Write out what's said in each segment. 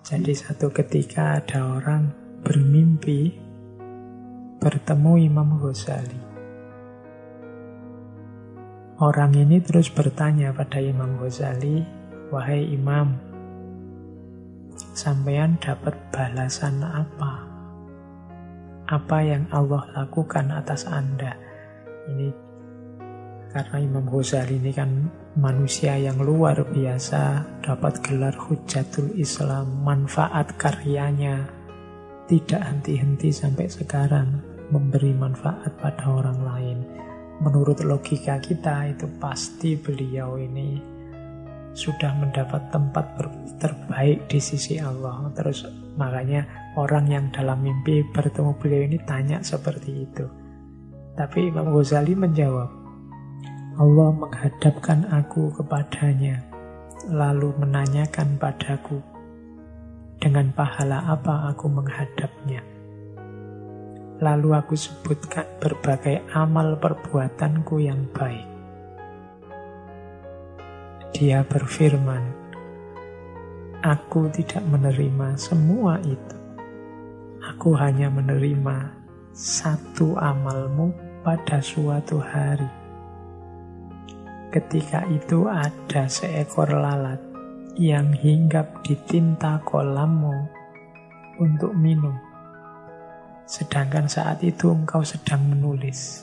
Jadi satu ketika ada orang bermimpi bertemu Imam Ghazali. Orang ini terus bertanya pada Imam Ghazali, "Wahai Imam, sampean dapat balasan apa? Apa yang Allah lakukan atas Anda?" Ini karena Imam Ghazali ini kan manusia yang luar biasa, dapat gelar Hujjatul Islam, manfaat karyanya tidak henti-henti sampai sekarang, memberi manfaat pada orang lain. Menurut logika kita itu pasti beliau ini sudah mendapat tempat terbaik di sisi Allah. Terus makanya orang yang dalam mimpi bertemu beliau ini tanya seperti itu. Tapi Imam Ghazali menjawab, Allah menghadapkan aku kepadanya, lalu menanyakan padaku, dengan pahala apa aku menghadapnya. Lalu aku sebutkan berbagai amal perbuatanku yang baik. Dia berfirman, aku tidak menerima semua itu. Aku hanya menerima satu amalmu pada suatu hari. Ketika itu ada seekor lalat yang hinggap di tinta kolammu untuk minum. Sedangkan saat itu engkau sedang menulis.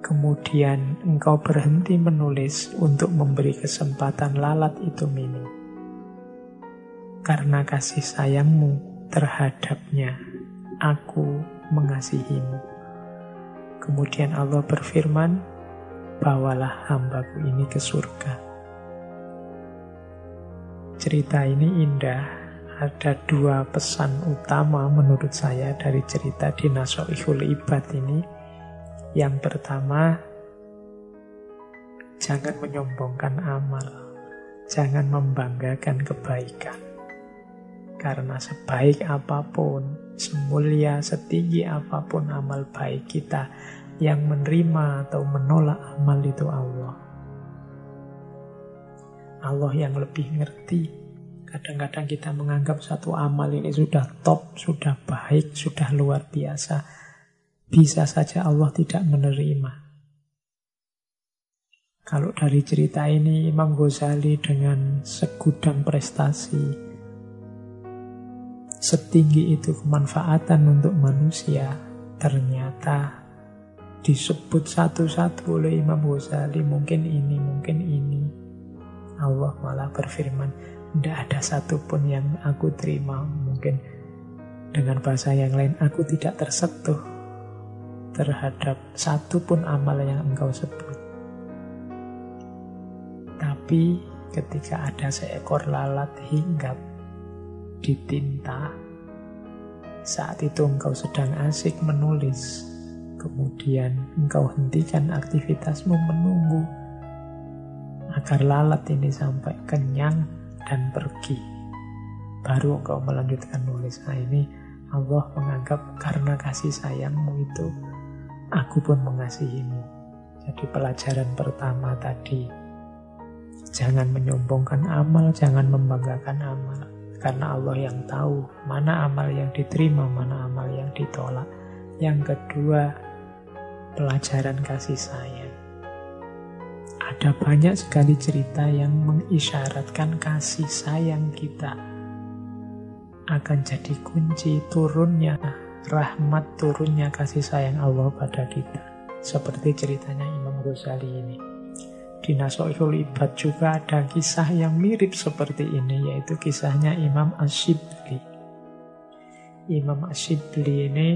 Kemudian engkau berhenti menulis untuk memberi kesempatan lalat itu minum. Karena kasih sayangmu terhadapnya, aku mengasihimu. Kemudian Allah berfirman, bawalah hambaku ini ke surga. Cerita ini indah. Ada dua pesan utama menurut saya dari cerita di Nasoihul Ibad ini. Yang pertama, jangan menyombongkan amal, jangan membanggakan kebaikan. Karena sebaik apapun, semulia, setinggi apapun amal baik kita, yang menerima atau menolak amal itu Allah. Allah yang lebih ngerti. Kadang-kadang kita menganggap satu amal ini sudah top, sudah baik, sudah luar biasa. Bisa saja Allah tidak menerima. Kalau dari cerita ini, Imam Ghazali dengan segudang prestasi, setinggi itu kemanfaatan untuk manusia, ternyata disebut satu-satu oleh Imam Ghazali, mungkin ini, mungkin ini. Allah malah berfirman, tidak ada satupun yang aku terima. Mungkin dengan bahasa yang lain, aku tidak tersentuh terhadap satupun amal yang engkau sebut. Tapi ketika ada seekor lalat hinggap di tinta, saat itu engkau sedang asik menulis, kemudian engkau hentikan aktivitasmu menunggu agar lalat ini sampai kenyang dan pergi. Baru engkau melanjutkan nulis. Nah ini Allah menganggap karena kasih sayangmu itu, aku pun mengasihimu. Jadi pelajaran pertama tadi, jangan menyombongkan amal, jangan membanggakan amal. Karena Allah yang tahu mana amal yang diterima, mana amal yang ditolak. Yang kedua, pelajaran kasih sayang. Ada banyak sekali cerita yang mengisyaratkan kasih sayang kita akan jadi kunci turunnya rahmat, turunnya kasih sayang Allah pada kita. Seperti ceritanya Imam Ghazali ini. Di Nasoihul Ibad juga ada kisah yang mirip seperti ini, yaitu kisahnya Imam Asyibli. Imam Asyibli ini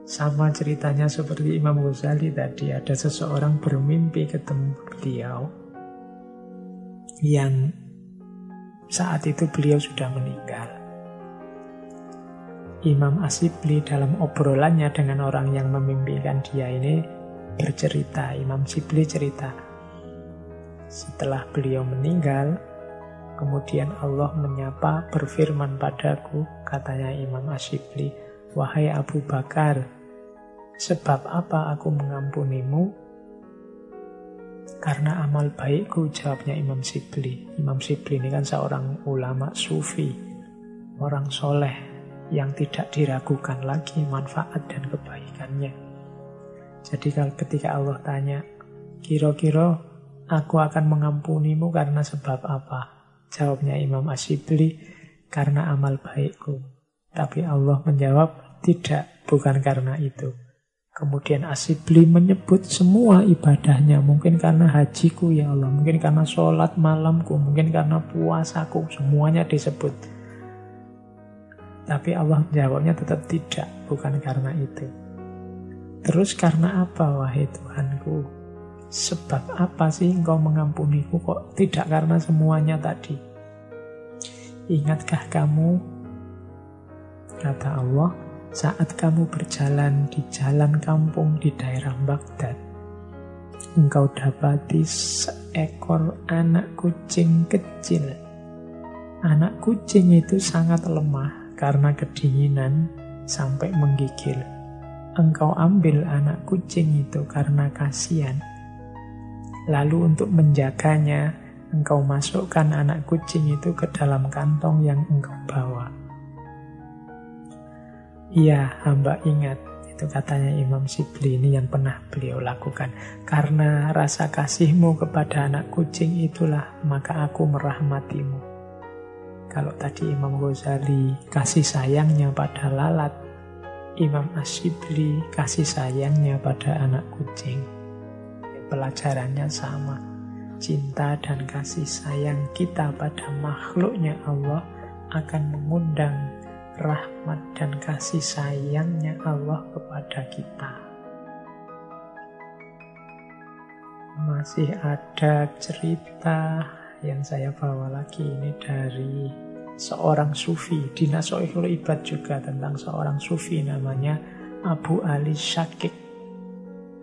sama ceritanya seperti Imam Ghazali tadi. Ada seseorang bermimpi ketemu beliau yang saat itu beliau sudah meninggal. Imam Asyibli dalam obrolannya dengan orang yang memimpikan dia ini bercerita, Imam Asyibli cerita, setelah beliau meninggal, kemudian Allah menyapa, berfirman padaku, katanya Imam Asyibli, wahai Abu Bakar, sebab apa aku mengampunimu? Karena amal baikku, jawabnya Imam Shibli. Imam Shibli ini kan seorang ulama sufi, orang soleh yang tidak diragukan lagi manfaat dan kebaikannya. Jadi kalau ketika Allah tanya, kira-kira aku akan mengampunimu karena sebab apa? Jawabnya Imam Shibli, karena amal baikku. Tapi Allah menjawab, tidak, bukan karena itu. Kemudian Shibli menyebut semua ibadahnya. Mungkin karena hajiku ya Allah, mungkin karena sholat malamku, mungkin karena puasaku, semuanya disebut. Tapi Allah jawabnya tetap tidak, bukan karena itu. Terus karena apa wahai Tuhanku? Sebab apa sih engkau mengampuniku? Kok tidak karena semuanya tadi? Ingatkah kamu, kata Allah, saat kamu berjalan di jalan kampung di daerah Baghdad, engkau dapati seekor anak kucing kecil. Anak kucing itu sangat lemah karena kedinginan sampai menggigil. Engkau ambil anak kucing itu karena kasihan. Lalu untuk menjaganya, engkau masukkan anak kucing itu ke dalam kantong yang engkau bawa. Iya, hamba ingat. Itu katanya Imam Shibli, ini yang pernah beliau lakukan. Karena rasa kasihmu kepada anak kucing itulah, maka aku merahmatimu. Kalau tadi Imam Ghazali kasih sayangnya pada lalat, Imam Shibli kasih sayangnya pada anak kucing. Pelajarannya sama. Cinta dan kasih sayang kita pada makhluknya Allah akan mengundang rahmat dan kasih sayangnya Allah kepada kita. Masih ada cerita yang saya bawa lagi ini dari seorang sufi di Nasha'ihul Ibad juga, tentang seorang sufi namanya Abu Ali Shakik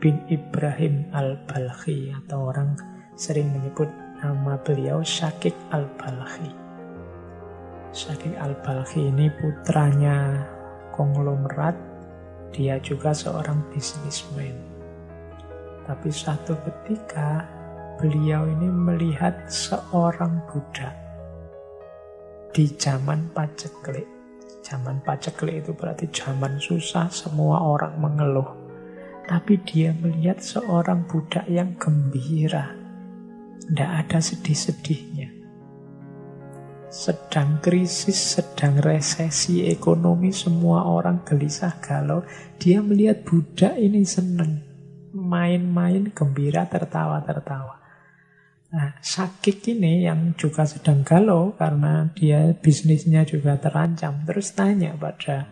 bin Ibrahim al-Balkhi, atau orang sering menyebut nama beliau Shakik al-Balkhi. Shakik al-Balkhi ini putranya konglomerat, dia juga seorang bisnismen. Tapi suatu ketika beliau ini melihat seorang budak di zaman paceklik. Zaman paceklik itu berarti zaman susah, semua orang mengeluh. Tapi dia melihat seorang budak yang gembira, tidak ada sedih-sedihnya. Sedang krisis, sedang resesi ekonomi, semua orang gelisah galau. Dia melihat budak ini senang, main-main, gembira, tertawa-tertawa. Nah, Shakik ini yang juga sedang galau karena dia bisnisnya juga terancam. Terus tanya pada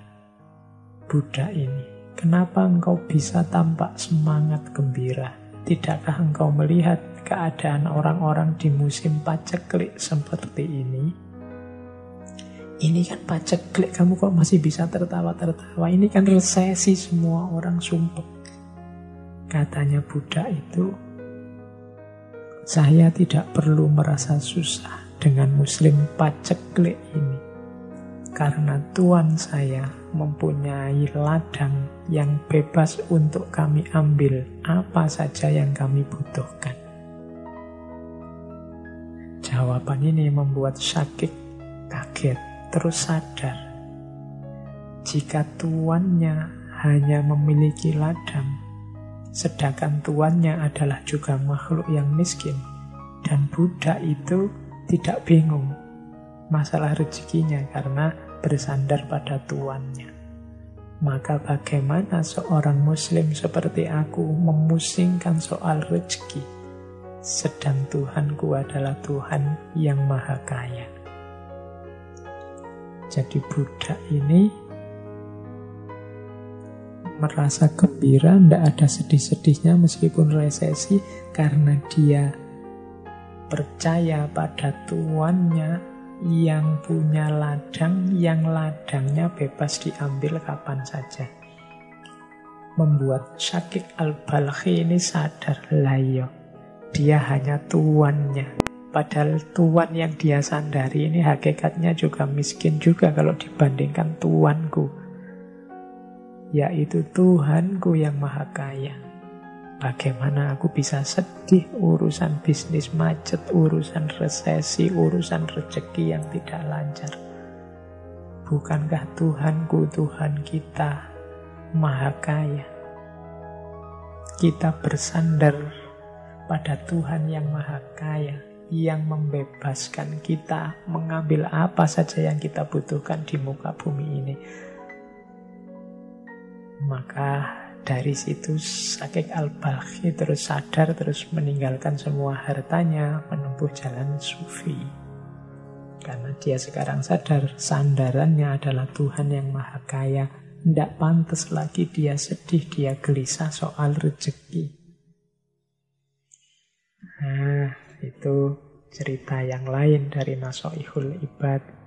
budak ini, kenapa engkau bisa tampak semangat gembira? Tidakkah engkau melihat keadaan orang-orang di musim paceklik seperti ini? Ini kan paceklik, kamu kok masih bisa tertawa-tertawa? Ini kan resesi, semua orang sumpek. Katanya budak itu, saya tidak perlu merasa susah dengan muslim paceklik ini. Karena Tuhan saya mempunyai ladang yang bebas untuk kami ambil apa saja yang kami butuhkan. Jawaban ini membuat Shakik kaget. Terus sadar, jika tuannya hanya memiliki ladang, sedangkan tuannya adalah juga makhluk yang miskin, dan budak itu tidak bingung masalah rezekinya karena bersandar pada tuannya. Maka bagaimana seorang muslim seperti aku memusingkan soal rezeki, sedang Tuhanku adalah Tuhan yang maha kaya. Jadi budak ini merasa gembira, tidak ada sedih-sedihnya meskipun resesi, karena dia percaya pada tuannya yang punya ladang, yang ladangnya bebas diambil kapan saja. Membuat Shakik al-Balkhi ini sadar, layo, dia hanya tuannya. Padahal tuan yang dia sandari ini hakikatnya juga miskin juga kalau dibandingkan tuanku, yaitu Tuhanku yang maha kaya. Bagaimana aku bisa sedih urusan bisnis macet, urusan resesi, urusan rezeki yang tidak lancar? Bukankah Tuhanku, Tuhan kita, Maha Kaya? Kita bersandar pada Tuhan yang Maha Kaya, yang membebaskan kita mengambil apa saja yang kita butuhkan di muka bumi ini. Maka dari situ Syakik Al-Balkhi terus sadar, terus meninggalkan semua hartanya, menempuh jalan sufi. Karena dia sekarang sadar sandarannya adalah Tuhan yang Maha Kaya. Tidak pantas lagi dia sedih, dia gelisah soal rezeki. Nah, itu cerita yang lain dari Nasoihul Ibad.